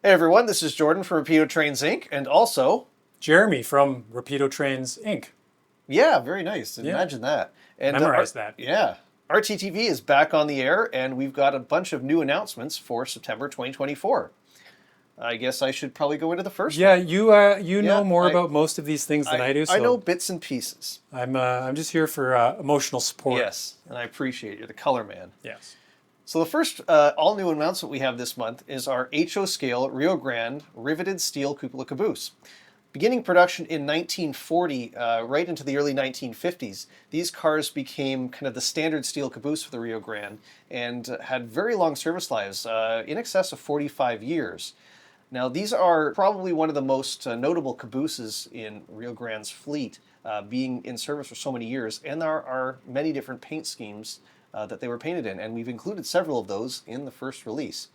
Hey everyone, this is Jordan from Rapido Trains Inc. and also, Jeremy from Rapido Trains Inc. yeah, very nice. Yeah. Imagine that. And Memorize that. Yeah, RTTV is back on the air, and we've got a bunch of new announcements for September 2024. I guess I should probably go into the first Yeah, one. you know more about most of these things than I do. I So know bits and pieces. I'm just here for emotional support. Yes, and I appreciate it. You're the color man. Yes. So the first all-new announcement we have this month is our HO scale Rio Grande riveted steel cupola caboose. Beginning production in 1940, right into the early 1950s, these cars became kind of the standard steel caboose for the Rio Grande and had very long service lives, in excess of 45 years. Now, these are probably one of the most notable cabooses in Rio Grande's fleet, being in service for so many years, and there are many different paint schemes that they were painted in, and we've included several of those in the first release.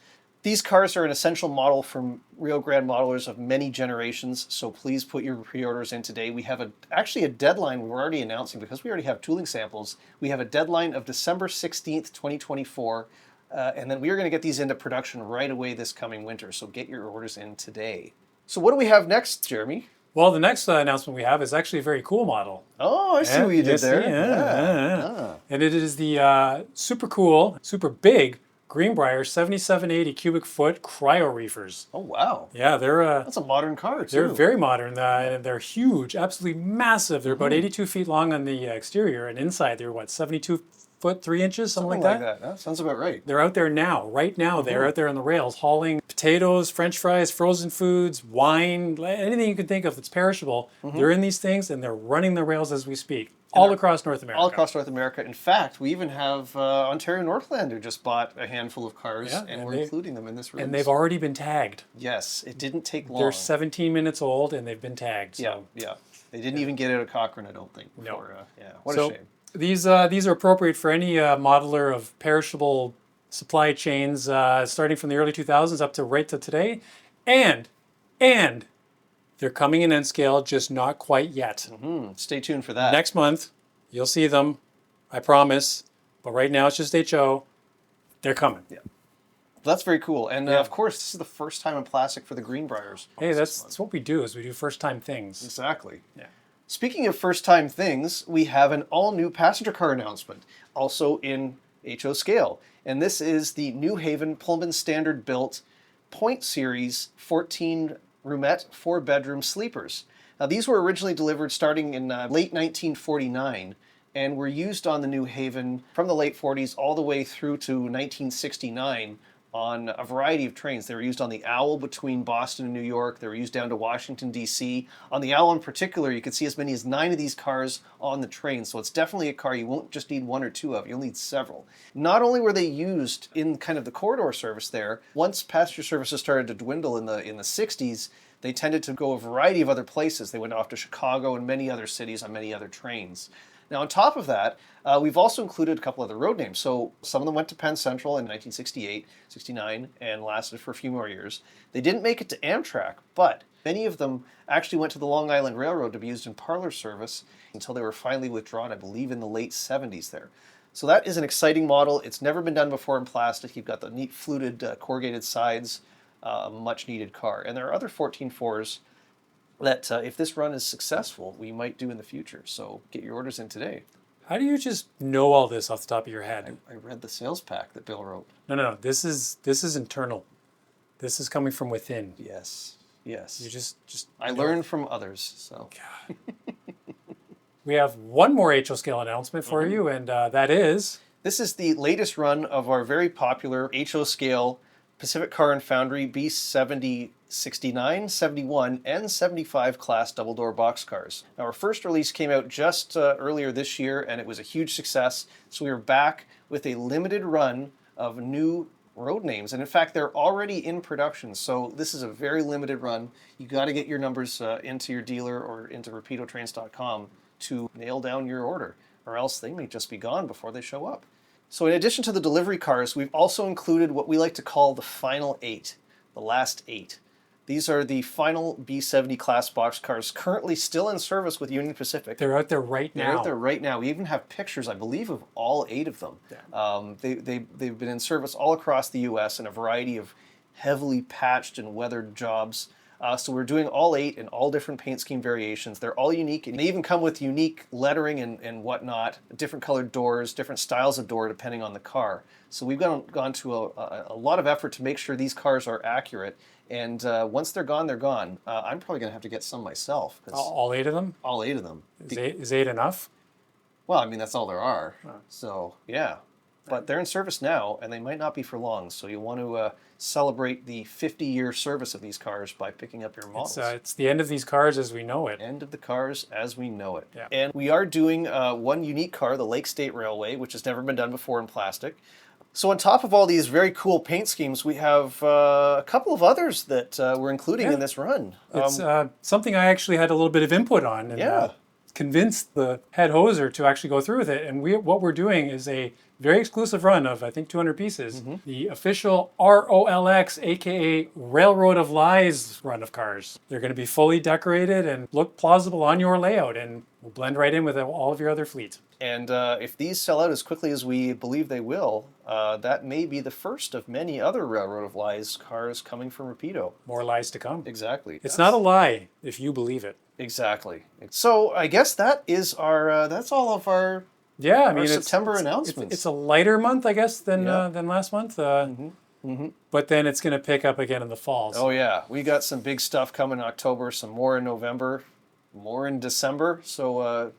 These cars are an essential model for Rio Grande modelers of many generations, so please put your pre-orders in today. We have actually a deadline we're already announcing because we already have tooling samples. We have a deadline of December 16th, 2024, and then we are going to get these into production right away this coming winter, so get your orders in today. So what do we have next, Jeremy? Well, the next announcement we have is actually a very cool model. Oh, I see what you did there. Yeah. And it is the super cool, super big Greenbrier 7780 cubic foot Cryo Reefers. Oh, wow. Yeah, That's a modern car, too. they're very modern. And they're huge, absolutely massive. They're about 82 feet long on the exterior, and inside they're what, 72 foot 3 inches, something like that. That sounds about right. They're out there now, right now. They're out there on the rails hauling potatoes, French fries, frozen foods, wine, anything you can think of that's perishable. They're in these things and they're running the rails as we speak, all across North America. All across North America. In fact, we even have Ontario Northland who just bought a handful of cars, and we're including them in this release. And they've already been tagged. Yes, it didn't take long. They're 17 minutes old and they've been tagged. So. Yeah. They didn't even get out of Cochrane, I don't think. Before, what a shame. These are appropriate for any modeler of perishable supply chains, starting from the early 2000s up to right to today, and they're coming in N scale, just not quite yet. Stay tuned for that. Next month, you'll see them, I promise. But right now, it's just HO. They're coming. Yeah, that's very cool. And of course, this is the first time in plastic for the Greenbriers. Hey, that's what we do. Is we do first time things. Exactly. Yeah. Speaking of first-time things, we have an all-new passenger car announcement, also in HO scale. And this is the New Haven Pullman standard-built Point Series 14 roomette 4-bedroom sleepers. Now, these were originally delivered starting in late 1949 and were used on the New Haven from the late 40s all the way through to 1969 on a variety of trains. They were used on the Owl between Boston and New York. They were used down to Washington, D.C. On the Owl in particular, you could see as many as 9 of these cars on the train. So it's definitely a car you won't just need 1 or 2 of. You'll need several. Not only were they used in kind of the corridor service there, once passenger services started to dwindle in the 60s, they tended to go a variety of other places. They went off to Chicago and many other cities on many other trains. Now, on top of that, we've also included a couple other road names. So some of them went to Penn Central in 1968, 69, and lasted for a few more years. They didn't make it to Amtrak, but many of them actually went to the Long Island Railroad to be used in parlor service until they were finally withdrawn, I believe, in the late 70s there. So that is an exciting model. It's never been done before in plastic. You've got the neat fluted corrugated sides, a much-needed car. And there are other 14.4s that if this run is successful, we might do in the future. So get your orders in today. How do you just know all this off the top of your head? I read the sales pack that Bill wrote. No. This is internal. This is coming from within. Yes. You just I learned from others. So. God. We have one more HO scale announcement for you, and that is... This is the latest run of our very popular HO scale Pacific Car and Foundry B-70 69, 71, and 75 class double-door boxcars. Now, our first release came out just earlier this year, and it was a huge success. So we are back with a limited run of new road names. And in fact, they're already in production. So this is a very limited run. You got to get your numbers into your dealer or into rapidotrains.com to nail down your order, or else they may just be gone before they show up. So in addition to the delivery cars, we've also included what we like to call the final 8, the last 8. These are the final B-70 class boxcars currently still in service with Union Pacific. They're out there right now. They're out there right now. We even have pictures, I believe, of all 8 of them. Yeah. They've been in service all across the U.S. in a variety of heavily patched and weathered jobs. So we're doing all 8 in all different paint scheme variations. They're all unique, and they even come with unique lettering and whatnot, different colored doors, different styles of door depending on the car. So we've gone to a lot of effort to make sure these cars are accurate. And once they're gone, they're gone. I'm probably going to have to get some myself. All 8 of them? All 8 of them. Is 8 enough? Well, I mean, that's all there are. So, yeah. But they're in service now, and they might not be for long. So you want to celebrate the 50-year service of these cars by picking up your models. It's the end of these cars as we know it. End of the cars as we know it. Yeah. And we are doing one unique car, the Lake State Railway, which has never been done before in plastic. So on top of all these very cool paint schemes, we have a couple of others that we're including in this run. It's something I actually had a little bit of input on, and convinced the head hoser to actually go through with it. And what we're doing is a very exclusive run of, I think, 200 pieces. The official ROLX, aka Railroad of Lies run of cars. They're going to be fully decorated and look plausible on your layout, and will blend right in with all of your other fleet. And if these sell out as quickly as we believe they will, that may be the first of many other Railroad of Lies cars coming from Rapido. More lies to come. Exactly. It's not a lie if you believe it. Exactly. So I guess that is our. That's all of our. Yeah, I mean, September announcements. It's a lighter month, I guess, than last month. But then it's going to pick up again in the fall. So. Oh yeah, we got some big stuff coming in October, some more in November, more in December. So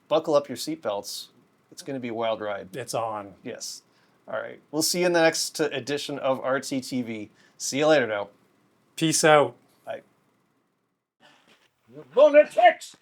buckle up your seatbelts. It's going to be a wild ride. It's on. Yes. All right. We'll see you in the next edition of RTTV. See you later now. Peace out. Bye. Lunatics!